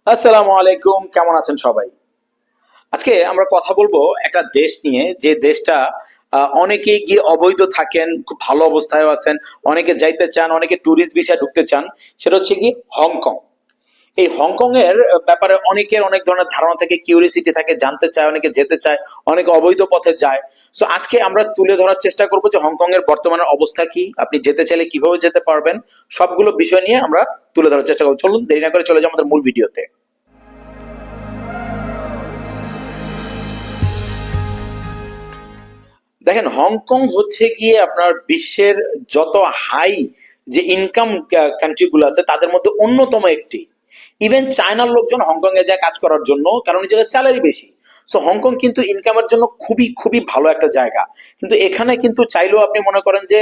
আসসালামু আলাইকুম, কেমন আছেন সবাই? আজকে আমরা কথা বলবো একটা দেশ নিয়ে, যে দেশটা অনেকে গিয়ে অবৈধ থাকেন, খুব ভালো অবস্থায়ও আছেন, অনেকে যাইতে চান, অনেকে ট্যুরিস্ট ভিসায় ঢুকতে চান। সেটা হচ্ছে কি হংকং। এই হংকং এর ব্যাপারে অনেকের অনেক ধরনের ধারণা থাকে, কিউরিয়াসিটি থাকে, জানতে চায়, অনেকে যেতে চায়, অনেকে অবৈধ পথে যায়। সো আজকে আমরা তুলে ধরার চেষ্টা করবো যে হংকং এর বর্তমানে অবস্থা কি, আপনি যেতে চাইলে কিভাবে যেতে পারবেন, সবগুলো বিষয় নিয়ে আমরা তুলে ধরার চেষ্টা করবো। চলুন দেরি না করে চলে যাই আমাদের মূল ভিডিওতে। দেখেন, হংকং হচ্ছে গিয়ে আপনার বিশ্বের যত হাই যে ইনকাম কান্ট্রি গুলো আছে তাদের মধ্যে অন্যতম একটি। ইভেন চায়নার লোকজন হংকং এ যায় কাজ করার জন্য, কারণ এই জায়গায় স্যালারি বেশি। সো হংকং কিন্তু ইনকামের জন্য খুবই খুবই ভালো একটা জায়গা। কিন্তু এখানে কিন্তু চাইলেও আপনি মনে করেন যে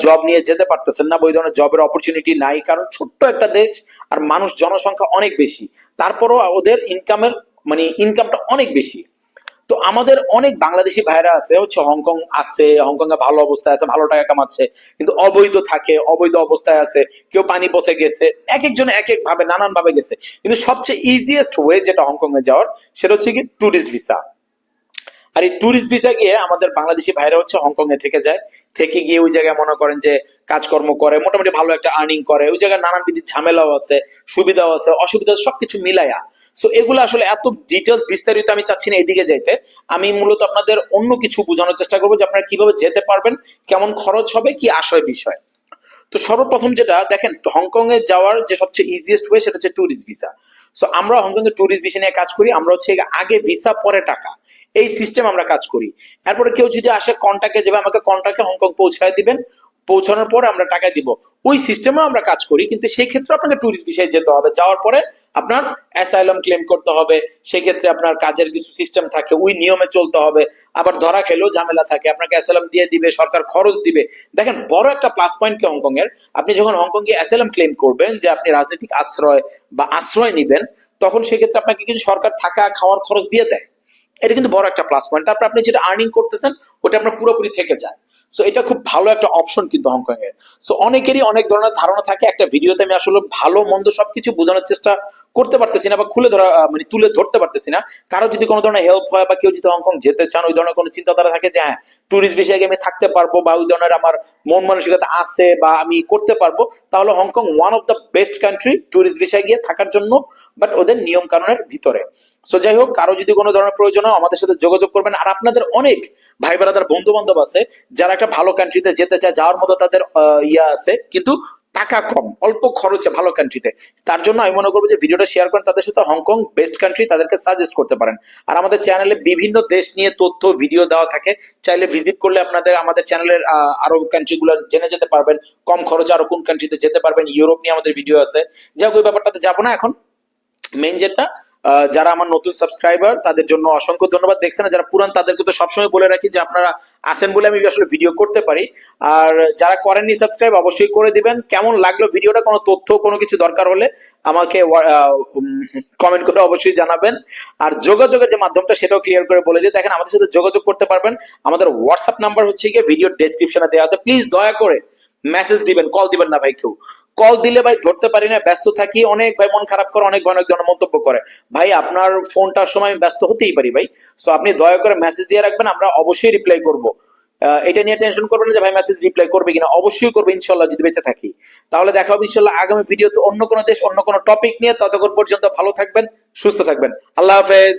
জব নিয়ে যেতে পারতেছেন না, বা ওই ধরনের জবের অপরচুনিটি নাই, কারণ ছোট্ট একটা দেশ আর মানুষ জনসংখ্যা অনেক বেশি। তারপরও ওদের ইনকামের মানে ইনকামটা অনেক বেশি। তো আমাদের অনেক বাংলাদেশি ভাইরা আছে হচ্ছে হংকং আছে, হংকং এ ভালো অবস্থায় আছে, ভালো টাকা কামাচ্ছে, কিন্তু অবৈধ থাকে, অবৈধ অবস্থায় আছে। কেউ পানি পথে গেছে, এক একজন এক এক ভাবে নানান ভাবে গেছে। কিন্তু সবচেয়ে ইজিয়েস্ট ওয়ে যেটা হংকং এ যাওয়ার, সেটা হচ্ছে কি ট্যুরিস্ট ভিসা। আর এই ট্যুরিস্ট ভিসা গিয়ে আমাদের বাংলাদেশি ভাইরা হচ্ছে হংকং এ থেকে যায়। থেকে গিয়ে ওই জায়গায় মনে করেন যে কাজকর্ম করে, মোটামুটি ভালো একটা আর্নিং করে। ওই জায়গায় নানানবিধ ঝামেলাও আছে, সুবিধাও আছে, অসুবিধা, সবকিছু মিলাইয়া। সো এগুলো আসলে এত ডিটেলস বিস্তারিত আমি চাচ্ছি না এদিকে যাইতে। আমি মূলত আপনাদের অন্য কিছু বোঝানোর চেষ্টা করবো, যে আপনারা কিভাবে যেতে পারবেন, কেমন খরচ হবে, কি আশয় বিষয়। তো সর্বপ্রথম যেটা দেখেন, হংকং এ যাওয়ার যে সবচেয়ে ইজিয়েস্ট ওয়ে সেটা হচ্ছে ট্যুরিস্ট ভিসা। সো আমরা হংকং এর ট্যুরিস্ট ভিসা নিয়ে কাজ করি। আমরা হচ্ছে আগে ভিসা পরে টাকা, এই সিস্টেম আমরা কাজ করি। এরপরে কেউ যদি আসে কন্টাক্টে যাবে, আমাকে কন্টাক্টে হংকং পৌঁছায় দিবেন, পৌঁছানোর পরে আমরা টাকা দিব। ওই সিস্টেমে আমরা কাজ করি, কিন্তু সেই ক্ষেত্রে আপনাকে ট্যুরিস্ট ভিসায় যেতে হবে। যাওয়ার পরে আপনার অ্যাসাইলাম ক্লেম করতে হবে। সেই ক্ষেত্রে আপনার কাজের কিছু সিস্টেম থাকে, ওই নিয়মে চলতে হবে। আবার ধরা খেলেও ঝামেলা থাকে, আপনাকে অ্যাসাইলাম দিয়ে দিবে, সরকার খরচ দিবে। দেখেন, বড় একটা প্লাস পয়েন্ট কি হংকং এর, আপনি যখন হংকং এ অ্যাসাইলাম ক্লেম করবেন, যে আপনি রাজনৈতিক আশ্রয় বা আশ্রয় নিবেন, তখন সেক্ষেত্রে আপনাকে কিন্তু সরকার থাকা খাওয়ার খরচ দিয়ে দেয়। এটা কিন্তু বড় একটা প্লাস পয়েন্ট। তারপর আপনি যেটা আর্নিং করতেছেন ওটা আপনার পুরোপুরি থেকে যায়। সো এটা খুব ভালো একটা অপশন কিন্তু হংকং এর। সো অনেকেরই অনেক ধরনের ধারণা থাকে, একটা ভিডিওতে আমি আসলে ভালো মন্দ সবকিছু বোঝানোর চেষ্টা করতে পারতেছি না, বা খুলে ধরা মানে তুলে ধরতে পারতেছি না। কারো যদি কোনো ধরনের হেল্প হয়, বা কেউ যদি হংকং যেতে চান, ওই ধরনের কোনো চিন্তাধারা থাকে যে হ্যাঁ ট্যুরিস্ট বিষয়ে আমি থাকতে পারবো, বা ওই ধরনের আমার মন মানসিকতা আছে, বা আমি করতে পারবো, তাহলে Hong Kong one of the best country tourist বিষয়ে গিয়ে থাকার জন্য, বাট ওদের নিয়ম কানুনের ভিতরে। সো যাই হোক, কারো যদি কোনো ধরনের প্রয়োজন হয় আমাদের সাথে যোগাযোগ করবেন। আর আপনাদের অনেক ভাই ব্রাদার বন্ধু বান্ধব আছে যারা একটা ভালো কান্ট্রিতে যেতে চায়, যাওয়ার মতো তাদের ইয়া আছে, কিন্তু টাকা কম, অল্প খরচে ভালো কান্ট্রিতে। তার জন্য আমি মনে করবো যে ভিডিওটা শেয়ার করেন তাদের সাথে, হংকং বেস্ট কান্ট্রি, তাদেরকে সাজেস্ট করতে পারেন। আর আমাদের চ্যানেলে বিভিন্ন দেশ নিয়ে তথ্য ভিডিও দেওয়া থাকে, চাইলে ভিজিট করলে আপনাদের আমাদের চ্যানেলের আরো কান্ট্রি গুলো জেনে যেতে পারবেন। কম খরচে আরো কোন কান্ট্রিতে যেতে পারবেন, ইউরোপ নিয়ে আমাদের ভিডিও আছে। যাই হোক, ওই ব্যাপারটাতে যাবো না এখন। মেইন যেটা, যারা আমার নতুন সাবস্ক্রাইবার তাদের জন্য অসংখ্য ধন্যবাদ। দেখছেন, যারা পুরান তাদেরকে তো সবসময় বলে রাখি যে আপনারা আছেন বলে আমি আসলে ভিডিও করতে পারি। আর যারা করেননি সাবস্ক্রাইব, অবশ্যই করে দিবেন। কেমন লাগলো ভিডিওটা, কোনো তথ্য কোনো কিছু দরকার হলে আমাকে কমেন্ট করে অবশ্যই জানাবেন। আর যোগাযোগের যে মাধ্যমটা সেটাও ক্লিয়ার করে বলে দিই। দেখেন, আমাদের সাথে যোগাযোগ করতে পারবেন, আমাদের হোয়াটসঅ্যাপ নাম্বার হচ্ছে গিয়ে ভিডিও ডেসক্রিপশনে দেওয়া আছে। প্লিজ দয়া করে মেসেজ দিবেন, কল দিবেন না ভাই। কেউ কল দিলে ভাই ধরতে পারি না, ব্যস্ত থাকি। অনেক ভাই মন খারাপ করে, অনেক ভাই অনেক ধরনের মন্তব্য করে। ভাই আপনার ফোনটার সময় আমি ব্যস্ত হতেই পারি ভাই। সো আপনি দয়া করে মেসেজ দিয়ে রাখবেন, আমরা অবশ্যই রিপ্লাই করব। এটা নিয়ে টেনশন করবেন না যে ভাই মেসেজ রিপ্লাই করবে কিনা, অবশ্যই করবে ইনশাল্লাহ, যদি বেঁচে থাকি। তাহলে দেখা হবে ইনশাল্লাহ আগামী ভিডিওতে অন্য কোনো দেশ, অন্য কোনো টপিক নিয়ে। ততক্ষণ পর্যন্ত ভালো থাকবেন, সুস্থ থাকবেন। আল্লাহ হাফেজ।